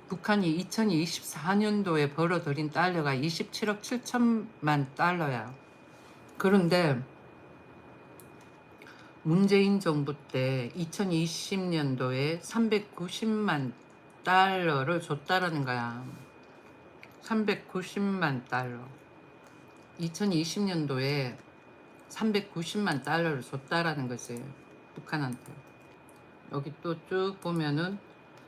북한이 2024년도에 벌어들인 달러가 27억 7천만 달러야. 그런데 문재인 정부 때 2020년도에 390만 달러를 줬다라는 거야. 390만 달러. 2020년도에 390만 달러를 줬다라는 거지. 북한한테. 여기 또 쭉 보면은,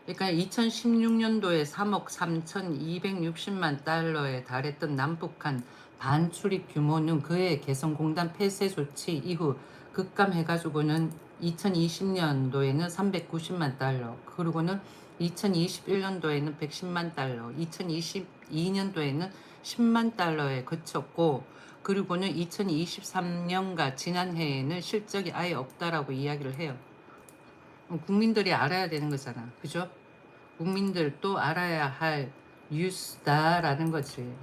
그러니까 2016년도에 3억 3,260만 달러에 달했던 남북한 반출입 규모는 그해 개성공단 폐쇄 조치 이후 급감해가지고는 2020년도에는 390만 달러, 그리고는 2021년도에는 110만 달러, 2022년도에는 10만 달러에 그쳤고, 그리고는 2023년과 지난해에는 실적이 아예 없다라고 이야기를 해요. 국민들이 알아야 되는 거잖아. 그죠? 국민들도 알아야 할 뉴스다라는 거지.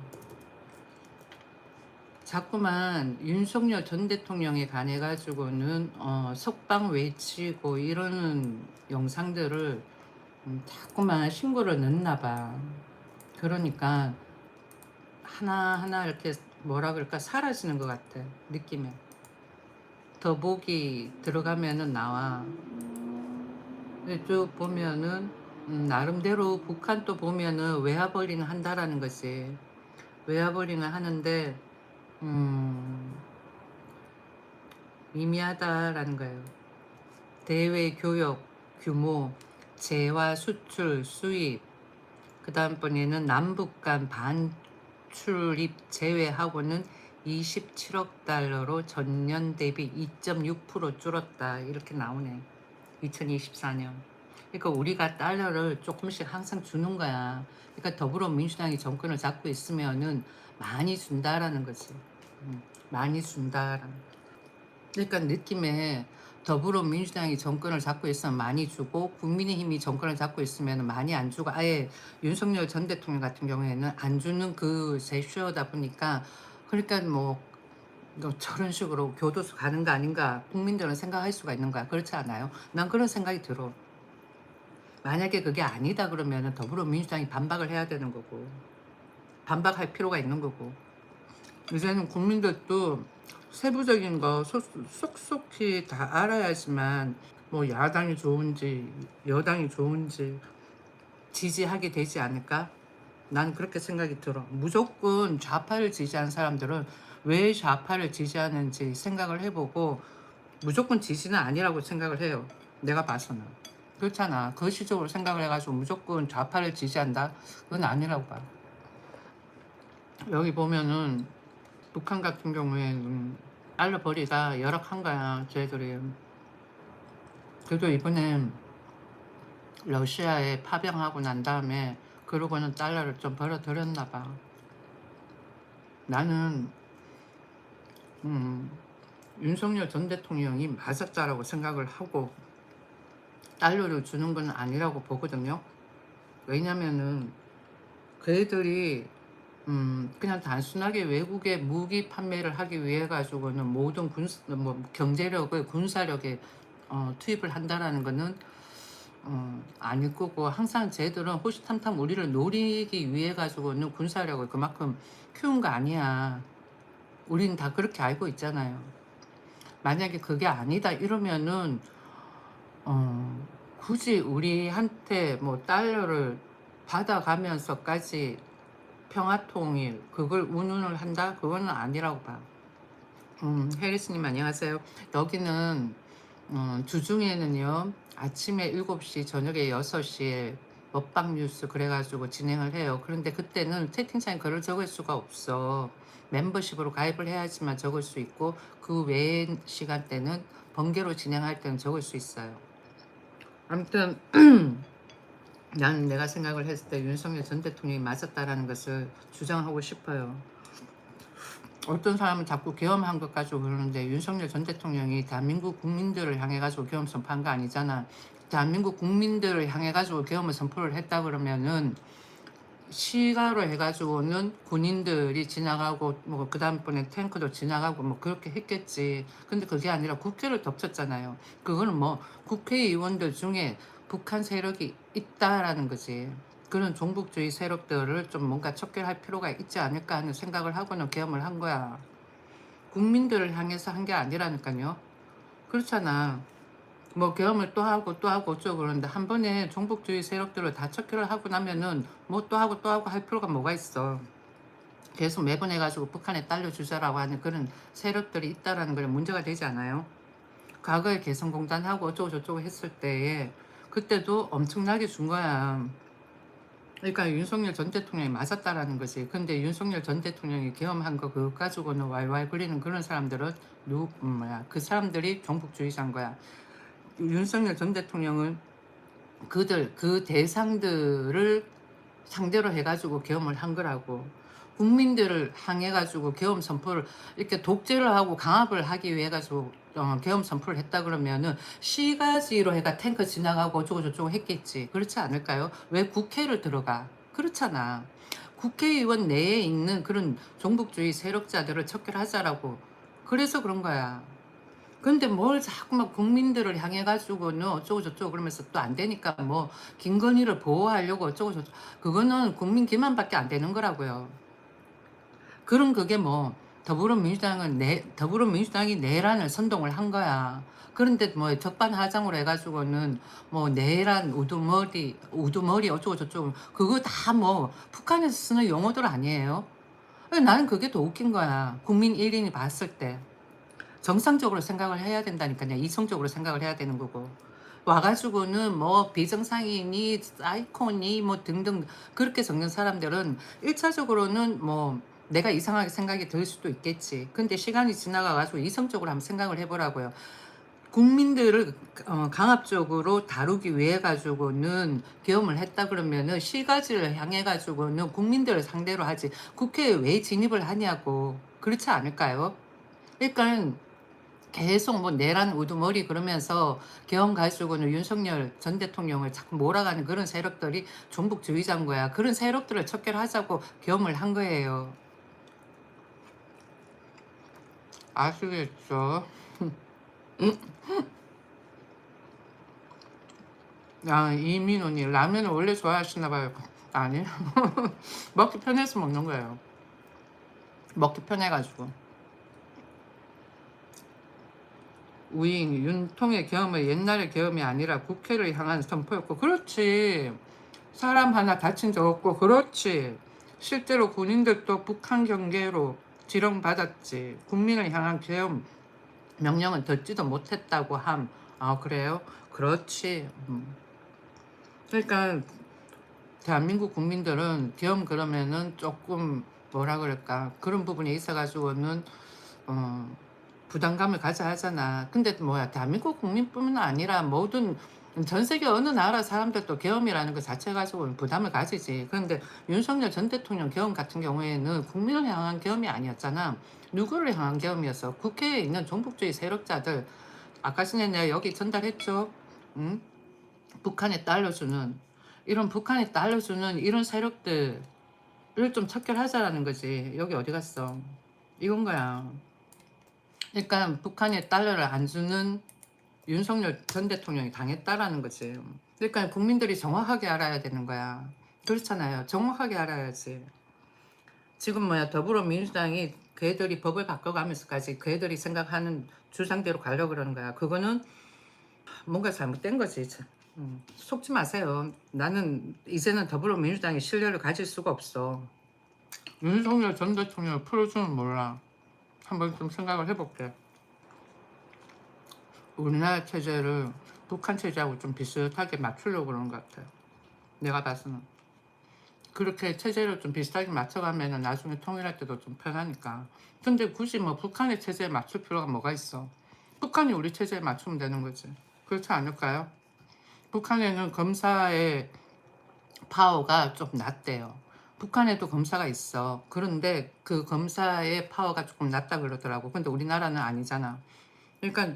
자꾸만 윤석열 전 대통령에 관해 가지고는 석방 외치고 이러는 영상들을 자꾸만 신고를 넣나 봐. 그러니까 하나하나 이렇게 뭐라 그럴까 사라지는 것 같아. 느낌에. 더보기 들어가면은 나와. 쭉 보면은 나름대로 북한도 보면은 외화벌이는 한다라는 거지. 외화벌이는 하는데 미미하다라는 거예요. 대외 교역 규모, 재화 수출 수입, 그 다음번에는 남북 간 반출입 제외하고는 27억 달러로 전년 대비 2.6% 줄었다. 이렇게 나오네. 2024년. 그러니까 우리가 달러를 조금씩 항상 주는 거야. 그러니까 더불어민주당이 정권을 잡고 있으면은 많이 준다라는 거지. 많이 준다라는. 그러니까 느낌에 더불어민주당이 정권을 잡고 있으면 많이 주고 국민의힘이 정권을 잡고 있으면 많이 안 주고 아예 윤석열 전 대통령 같은 경우에는 안 주는 그 제슈어다 보니까 그러니까 뭐 저런 식으로 교도소 가는 거 아닌가 국민들은 생각할 수가 있는 거야. 그렇지 않아요? 난 그런 생각이 들어. 만약에 그게 아니다 그러면 더불어민주당이 반박을 해야 되는 거고 반박할 필요가 있는 거고 이제는 국민들도 세부적인 거 쏙쏙히 다 알아야지만 뭐 야당이 좋은지 여당이 좋은지 지지하게 되지 않을까? 난 그렇게 생각이 들어. 무조건 좌파를 지지하는 사람들은 왜 좌파를 지지하는지 생각을 해보고 무조건 지지는 아니라고 생각을 해요. 내가 봐서는. 그렇잖아. 거시적으로 생각을 해가지고 무조건 좌파를 지지한다? 그건 아니라고 봐. 여기 보면은 북한 같은 경우에는 달러 벌이가 열악한 거야. 쟤들이. 그래도 이번에 러시아에 파병하고 난 다음에 그러고는 달러를 좀 벌어들였나 봐. 나는 윤석열 전 대통령이 맞았다라고 생각을 하고 달러를 주는 건 아니라고 보거든요. 왜냐면은 그 애들이 그냥 단순하게 외국에 무기 판매를 하기 위해 가지고는 모든 경제력을 군사력에 투입을 한다라는 거는 아닐 거고 항상 쟤들은 호시탐탐 우리를 노리기 위해 가지고는 군사력을 그만큼 키운 거 아니야. 우리는 다 그렇게 알고 있잖아요. 만약에 그게 아니다 이러면은 굳이 우리한테 뭐 달러를 받아가면서까지 평화통일 그걸 운운을 한다? 그거는 아니라고 봐. 해리스님 안녕하세요. 여기는 주중에는요 아침에 7시 저녁에 6시에 먹방 뉴스 그래가지고 진행을 해요. 그런데 그때는 채팅창에 글을 적을 수가 없어. 멤버십으로 가입을 해야지만 적을 수 있고 그 외의 시간대는 번개로 진행할 때는 적을 수 있어요. 아무튼 나는 내가 생각을 했을 때 윤석열 전 대통령이 맞았다라는 것을 주장하고 싶어요. 어떤 사람은 자꾸 계엄한 것 가지고 그러는데 윤석열 전 대통령이 대한민국 국민들을 향해 가지고 계엄 선포한 거 아니잖아. 대한민국 국민들을 향해 가지고 계엄을 선포를 했다 그러면은 시가로 해가지고는 군인들이 지나가고 뭐 그다음번에 탱크도 지나가고 뭐 그렇게 했겠지. 근데 그게 아니라 국회를 덮쳤잖아요. 그거는 뭐 국회의원들 중에 북한 세력이 있다라는 거지. 그런 종북주의 세력들을 좀 뭔가 척결할 필요가 있지 않을까 하는 생각을 하고는 계엄을 한 거야. 국민들을 향해서 한 게 아니라니까요. 그렇잖아. 뭐 계엄을 또 하고 또 하고 어쩌고 그러는데 한 번에 종북주의 세력들을 다 척결을 하고 나면은 뭐 또 하고 또 하고 할 필요가 뭐가 있어. 계속 매번 해가지고 북한에 딸려주자라고 하는 그런 세력들이 있다라는 걸 문제가 되지 않아요? 과거에 개성공단하고 어쩌고 저쩌고 했을 때에 그때도 엄청나게 준 거야. 그러니까 윤석열 전 대통령이 맞았다라는 거지. 근데 윤석열 전 대통령이 계엄한 거 그거 가지고는 왈왈 굴리는 그런 사람들은 그 사람들이 종북주의자인 거야. 윤석열 전 대통령은 그 대상들을 상대로 해가지고 계엄을 한 거라고. 국민들을 향해가지고 계엄 선포를 이렇게 독재를 하고 강압을 하기 위해 가지고 계엄 선포를 했다 그러면은 시가지로 해가 탱크 지나가고 어쩌고 저쩌고 했겠지. 그렇지 않을까요? 왜 국회를 들어가? 그렇잖아. 국회의원 내에 있는 그런 종북주의 세력자들을 척결하자라고. 그래서 그런 거야. 근데 뭘 자꾸 막 국민들을 향해 가지고는 어쩌고 저쩌고 그러면서 또 안 되니까 뭐 김건희를 보호하려고 어쩌고 저쩌고. 그거는 국민 기만밖에 안 되는 거라고요. 그럼 그게 뭐 더불어민주당이 내란을 선동을 한 거야. 그런데 뭐 적반하장으로 해가지고는 뭐 내란 우두머리 어쩌고 저쩌고 그거 다 뭐 북한에서 쓰는 용어들 아니에요? 나는 그게 더 웃긴 거야. 국민 1인이 봤을 때. 정상적으로 생각을 해야 된다니까요. 이성적으로 생각을 해야 되는 거고. 와가지고는 뭐 비정상이니 사이코니 뭐 등등 그렇게 적는 사람들은 1차적으로는 뭐 내가 이상하게 생각이 들 수도 있겠지. 근데 시간이 지나가가지고 이성적으로 한번 생각을 해보라고요. 국민들을 강압적으로 다루기 위해 가지고는 계엄을 했다 그러면은 시가지를 향해 가지고는 국민들을 상대로 하지 국회에 왜 진입을 하냐고. 그렇지 않을까요? 그러니까 계속 뭐 내란 우두머리 그러면서 계엄 가지고는 윤석열 전 대통령을 자꾸 몰아가는 그런 세력들이 종북주의자인 거야. 그런 세력들을 척결하자고 계엄을 한 거예요. 아시겠죠? 아, 이민호님 라면을 원래 좋아하시나 봐요. 아니 먹기 편해서 먹는 거예요. 먹기 편해가지고. 우잉 윤통의 계엄은 옛날의 계엄이 아니라 국회를 향한 선포였고 그렇지. 사람 하나 다친 적 없고 그렇지. 실제로 군인들도 북한 경계로 지령받았지. 국민을 향한 계엄 명령은 듣지도 못했다고 함. 아 그래요? 그렇지. 그러니까 대한민국 국민들은 계엄 그러면은 조금 뭐라 그럴까 그런 부분에 있어가지고는 어, 부담감을 가져야 하잖아. 근데 뭐야 대한민국 국민뿐만 아니라 모든 전 세계 어느 나라 사람들도 계엄이라는 것 자체 가지고는 부담을 가지지. 그런데 윤석열 전 대통령 계엄 같은 경우에는 국민을 향한 계엄이 아니었잖아. 누구를 향한 계엄이었어? 국회에 있는 종북주의 세력자들. 아까 전에 내가 여기 전달했죠. 응? 북한에 딸려주는 북한에 딸려주는 이런 세력들을 좀 척결하자라는 거지. 여기 어디 갔어? 이건 거야. 그러니까 북한에 달러를 안 주는 윤석열 전 대통령이 당했다라는 거지. 그러니까 국민들이 정확하게 알아야 되는 거야. 그렇잖아요. 정확하게 알아야지. 지금 뭐야 더불어민주당이 걔들이 법을 바꿔가면서까지 걔들이 생각하는 주장대로 가려고 그러는 거야. 그거는 뭔가 잘못된 거지. 속지 마세요. 나는 이제는 더불어민주당이 신뢰를 가질 수가 없어. 윤석열 전 대통령을 풀어주면 몰라. 한번 좀 생각을 해볼게. 우리나라 체제를 북한 체제하고 좀 비슷하게 맞추려고 그러는 것 같아요. 내가 봐서는. 그렇게 체제를 좀 비슷하게 맞춰가면 나중에 통일할 때도 좀 편하니까. 근데 굳이 뭐 북한의 체제에 맞출 필요가 뭐가 있어. 북한이 우리 체제에 맞추면 되는 거지. 그렇지 않을까요? 북한에는 검사의 파워가 좀 낮대요. 북한에도 검사가 있어. 그런데 그 검사의 파워가 조금 낮다 그러더라고. 근데 우리나라는 아니잖아. 그러니까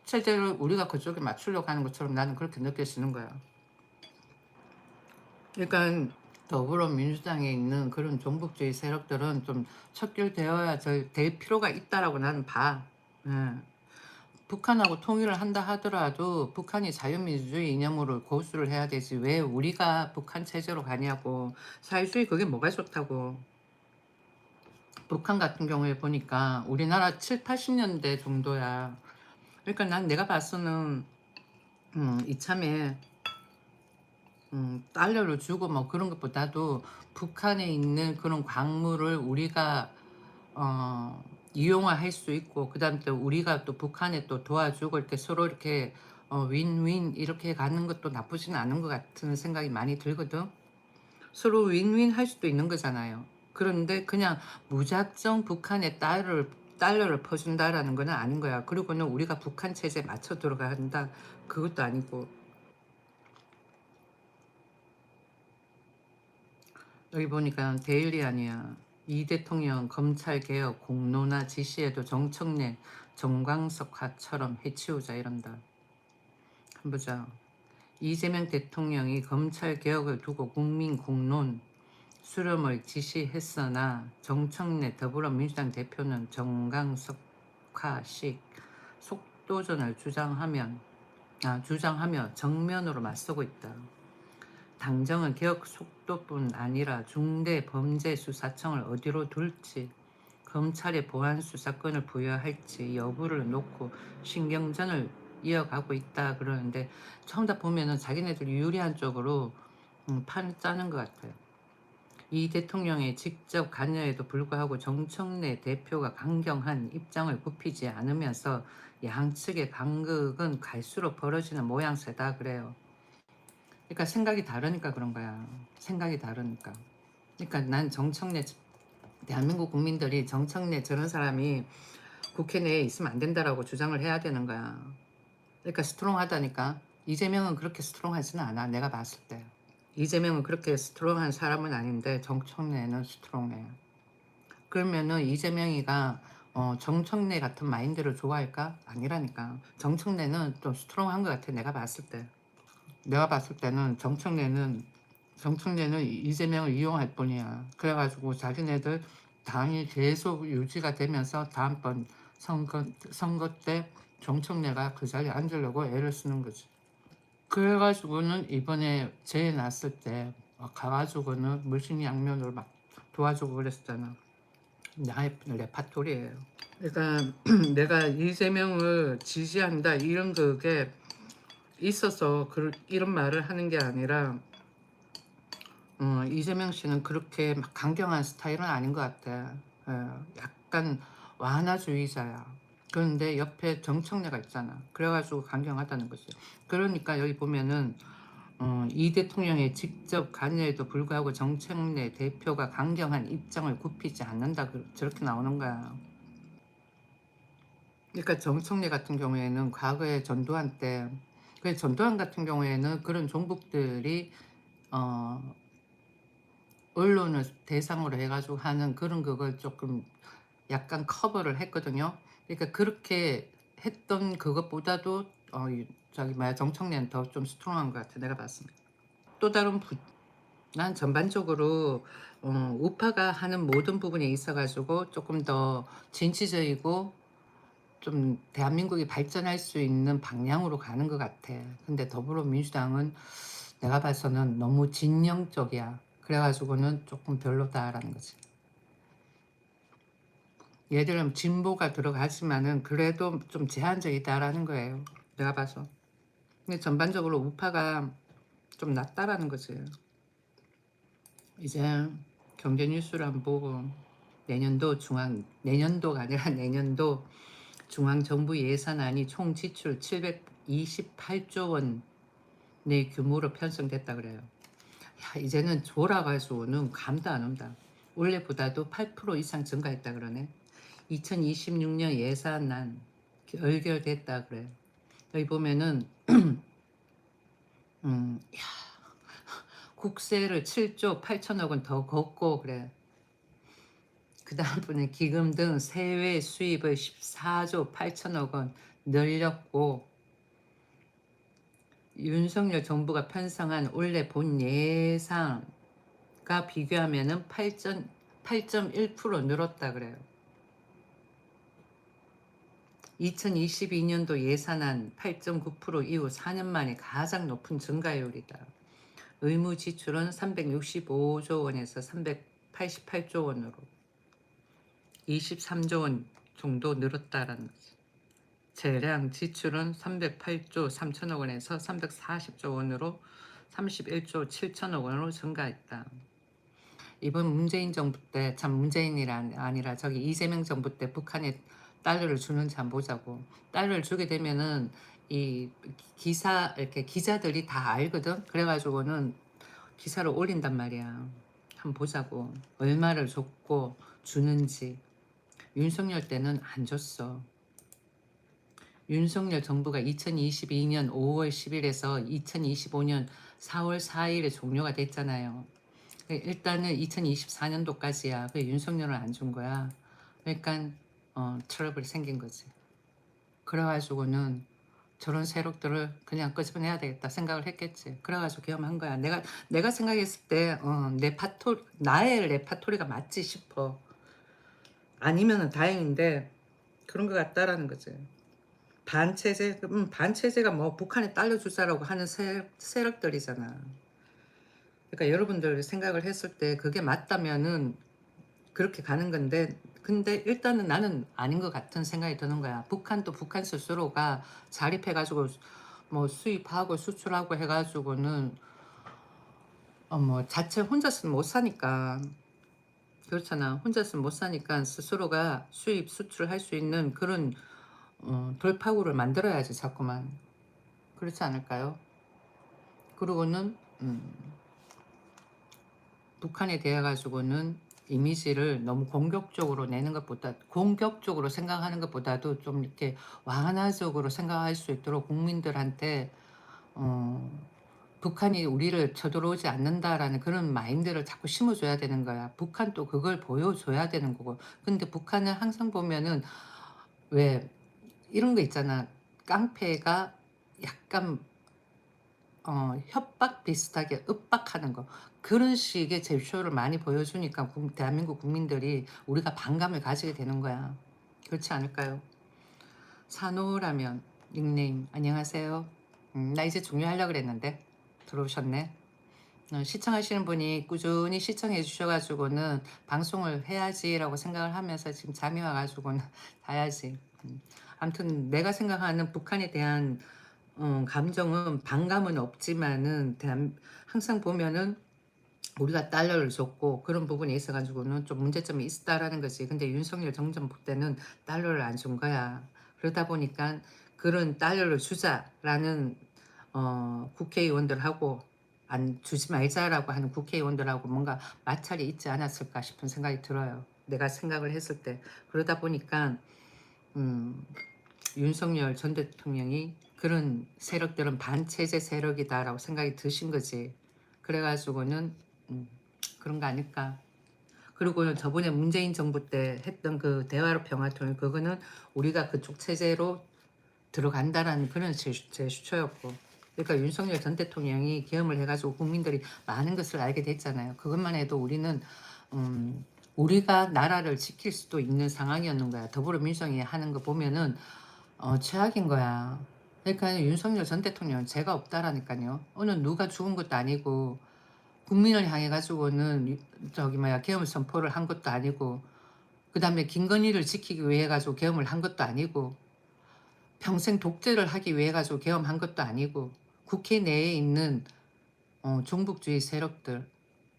체제를 우리가 그쪽에 맞추려고 하는 것처럼 나는 그렇게 느껴지는 거야. 그러니까 더불어민주당에 있는 그런 종북주의 세력들은 좀 척결되어야 될 필요가 있다라고 나는 봐. 예. 북한하고 통일을 한다 하더라도 북한이 자유민주주의 이념으로 고수를 해야 되지 왜 우리가 북한 체제로 가냐고. 사회주의 그게 뭐가 좋다고. 북한 같은 경우에 보니까 우리나라 7, 80년대 정도야. 그러니까 난 내가 봐서는 이참에 달러를 주고 뭐 그런 것보다도 북한에 있는 그런 광물을 우리가 어, 이용할 수 있고 그다음에 또 우리가 또 북한에 또 도와주고 이렇게 서로 이렇게 윈윈 이렇게 가는 것도 나쁘지는 않은 것 같은 생각이 많이 들거든. 서로 윈윈 할 수도 있는 거잖아요. 그런데 그냥 무작정 북한에 달러를 퍼준다라는 건 아닌 거야. 그리고는 우리가 북한 체제에 맞춰 들어간다 그것도 아니고. 여기 보니까 데일리안이야. 이 대통령 검찰개혁 공론화 지시에도 정청래 정광석화처럼 해치우자 이런다. 한번 보자. 이재명 대통령이 검찰개혁을 두고 국민 공론 수렴을 지시했으나 정청래 더불어민주당 대표는 정광석화식 속도전을 주장하며 정면으로 맞서고 있다. 당정은 개혁 속도뿐 아니라 중대범죄수사청을 어디로 둘지, 검찰에 보안 수사권을 부여할지 여부를 놓고 신경전을 이어가고 있다 그러는데 처음 다 보면은 자기네들이 유리한 쪽으로 판을 짜는 것 같아요. 이 대통령의 직접 관여에도 불구하고 정청래 대표가 강경한 입장을 굽히지 않으면서 양측의 간극은 갈수록 벌어지는 모양새다 그래요. 그러니까 생각이 다르니까 그런 거야. 생각이 다르니까. 그러니까 난 정청래 대한민국 국민들이 정청래 저런 사람이 국회 내에 있으면 안 된다라고 주장을 해야 되는 거야. 그러니까 스트롱하다니까. 이재명은 그렇게 스트롱하지는 않아. 내가 봤을 때. 이재명은 그렇게 스트롱한 사람은 아닌데 정청래는 스트롱해. 그러면은 이재명이가 정청래 같은 마인드를 좋아할까? 아니라니까. 정청래는 좀 스트롱한 것 같아. 내가 봤을 때는 정청래는 이재명을 이용할 뿐이야. 그래가지고 자기네들 당이 계속 유지가 되면서 다음번 선거 때 정청래가 그 자리에 앉으려고 애를 쓰는 거지. 그래가지고는 이번에 재해 났을 때 가가지고는 물심양면으로 막 도와주고 그랬잖아. 나의 레파토리예요. 그러니까 내가 이재명을 지지한다 이런 그게 있어서 이런 말을 하는 게 아니라 이재명 씨는 그렇게 막 강경한 스타일은 아닌 것 같아. 약간 완화주의자야. 그런데 옆에 정청래가 있잖아. 그래가지고 강경하다는 거지. 그러니까 여기 보면은 이 대통령의 직접 관여에도 불구하고 정청래 대표가 강경한 입장을 굽히지 않는다. 저렇게 나오는 거야. 그러니까 정청래 같은 경우에는 과거에 전두환 때, 그 전두환 같은 경우에는 그런 종북들이 어, 언론을 대상으로 해가지고 하는 그런 그걸 조금 약간 커버를 했거든요. 그러니까 그렇게 했던 그것보다도 저기 뭐야 정청래는 더 좀 스트롱한 것 같아. 내가 봤습니다. 또 다른 난 전반적으로 우파가 하는 모든 부분에 있어가지고 조금 더 진취적이고 좀 대한민국이 발전할 수 있는 방향으로 가는 것 같아. 근데 더불어민주당은 내가 봐서는 너무 진영 쪽이야. 그래가지고는 조금 별로다라는 거지. 얘들은 진보가 들어가지만은 그래도 좀 제한적이다라는 거예요. 내가 봐서. 근데 전반적으로 우파가 좀 낫다라는 거지. 이제 경제 뉴스를 한번 보고 내년도가 아니라 내년도 중앙정부 예산안이 총 지출 728조 원의 규모로 편성됐다 그래요. 야, 이제는 졸아가지고는 감도 안 온다. 원래보다도 8% 이상 증가했다 그러네. 2026년 예산안 결결됐다 그래. 여기 보면은 야, 국세를 7조 8천억 원 더 걷고 그래. 그 다음번에 기금 등 세외 수입을 14조 8천억 원 늘렸고 윤석열 정부가 편성한 올해 본 예상과 비교하면은 8.1% 늘었다 그래요. 2022년도 예산안 8.9% 이후 4년 만에 가장 높은 증가율이다. 의무 지출은 365조 원에서 388조 원으로 23조 원 정도 늘었다라는 거지. 재량 지출은 308조 3천억 원에서 340조 원으로 31조 7천억 원으로 증가했다. 이번 문재인 정부 때, 참 문재인이 아니라 저기 이재명 정부 때 북한에 달러를 주는지 한번 보자고. 달러를 주게 되면은 이 기사 이렇게 기자들이 다 알거든. 그래가지고는 기사를 올린단 말이야. 한번 보자고. 얼마를 줬고 주는지. 윤석열 때는 안 줬어. 윤석열 정부가 2022년 5월 10일에서 2025년 4월 4일에 종료가 됐잖아요. 일단은 2024년도까지야. 그 윤석열은 안 준 거야. 그러니까 트러블이 생긴 거지. 그래가지고는 저런 세력들을 그냥 끄집어내야 되겠다 생각을 했겠지. 그래가지고 계엄한 거야. 내가 생각했을 때 나의 레파토리가 맞지 싶어. 아니면은 다행인데 그런 것 같다라는 거지. 반체제, 반체제가 뭐 북한에 딸려주자라고 하는 세력들이잖아. 그러니까 여러분들 생각을 했을 때 그게 맞다면은 그렇게 가는 건데, 근데 일단은 나는 아닌 것 같은 생각이 드는 거야. 북한도 북한 스스로가 자립해가지고 뭐 수입하고 수출하고 해가지고는 뭐 자체 혼자서는 못 사니까. 그렇잖아. 혼자서는 못 사니까 스스로가 수입 수출할 수 있는 그런 돌파구를 만들어야지 자꾸만. 그렇지 않을까요? 그리고는 북한에 대해 가지고는 이미지를 너무 공격적으로 내는 것보다, 공격적으로 생각하는 것보다도 좀 이렇게 완화적으로 생각할 수 있도록 국민들한테 어, 북한이 우리를 쳐들어오지 않는다라는 그런 마인드를 자꾸 심어줘야 되는 거야. 북한도 그걸 보여줘야 되는 거고. 근데 북한은 항상 보면은 왜 이런 거 있잖아. 깡패가 약간 협박 비슷하게 윽박하는 거, 그런 식의 제스처를 많이 보여주니까 대한민국 국민들이 우리가 반감을 가지게 되는 거야. 그렇지 않을까요? 산호라면 닉네임 안녕하세요. 나 이제 종료하려고 그랬는데 들어오셨네. 시청하시는 분이 꾸준히 시청해 주셔가지고는 방송을 해야지라고 생각을 하면서 지금 잠이 와가지고는 자야지. 아무튼 내가 생각하는 북한에 대한 감정은 반감은 없지만은 항상 보면은 우리가 달러를 줬고 그런 부분에 있어가지고는 좀 문제점이 있다라는 거지. 근데 윤석열 정부 때는 달러를 안 준 거야. 그러다 보니까 그런 달러를 주자라는 국회의원들하고 안 주지 말자라고 하는 국회의원들하고 뭔가 마찰이 있지 않았을까 싶은 생각이 들어요. 내가 생각을 했을 때. 그러다 보니까 음, 윤석열 전 대통령이 그런 세력들은 반체제 세력이다라고 생각이 드신 거지. 그래가지고는 그런 거 아닐까. 그리고 저번에 문재인 정부 때 했던 그 대화로 평화통일, 그거는 우리가 그쪽 체제로 들어간다라는 그런 제스처였고, 그러니까 윤석열 전 대통령이 계엄을 해가지고 국민들이 많은 것을 알게 됐잖아요. 그것만 해도 우리는 우리가 나라를 지킬 수도 있는 상황이었는 거야. 더불어민주당이 하는 거 보면은 최악인 거야. 그러니까 윤석열 전 대통령은 죄가 없다라니까요. 어느 누가 죽은 것도 아니고 국민을 향해 가지고는 저기 뭐야 계엄 선포를 한 것도 아니고, 그 다음에 김건희를 지키기 위해 가지고 계엄을 한 것도 아니고, 평생 독재를 하기 위해 가지고 계엄한 것도 아니고, 국회 내에 있는 종북주의 세력들,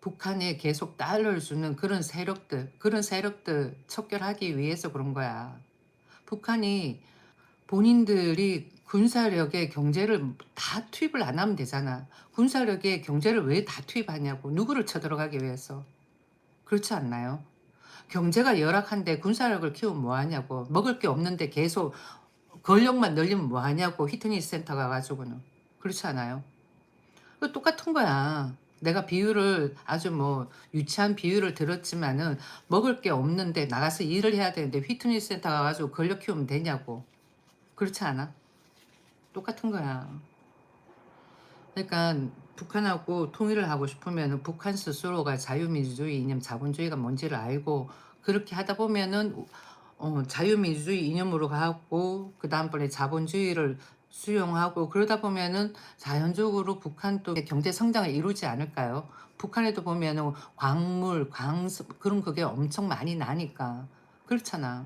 북한에 계속 달러를 주는 그런 세력들 척결하기 위해서 그런 거야. 북한이 본인들이 군사력에 경제를 다 투입을 안 하면 되잖아. 군사력에 경제를 왜 다 투입하냐고. 누구를 쳐들어가기 위해서. 그렇지 않나요? 경제가 열악한데 군사력을 키우면 뭐하냐고. 먹을 게 없는데 계속 권력만 늘리면 뭐하냐고. 히트니스 센터 가가지고는. 그렇지 않아요? 똑같은 거야. 내가 비유를 아주 뭐 유치한 비유를 들었지만은 먹을 게 없는데 나가서 일을 해야 되는데 휘트니스 센터 가가지고 권력 키우면 되냐고. 그렇지 않아? 똑같은 거야. 그러니까 북한하고 통일을 하고 싶으면 북한 스스로가 자유민주주의 이념 자본주의가 뭔지를 알고 그렇게 하다 보면은 자유민주주의 이념으로 가고 그다음번에 자본주의를 수용하고 그러다 보면은 자연적으로 북한도 경제 성장을 이루지 않을까요? 북한에도 보면은 광물, 광수 그런 그게 엄청 많이 나니까. 그렇잖아.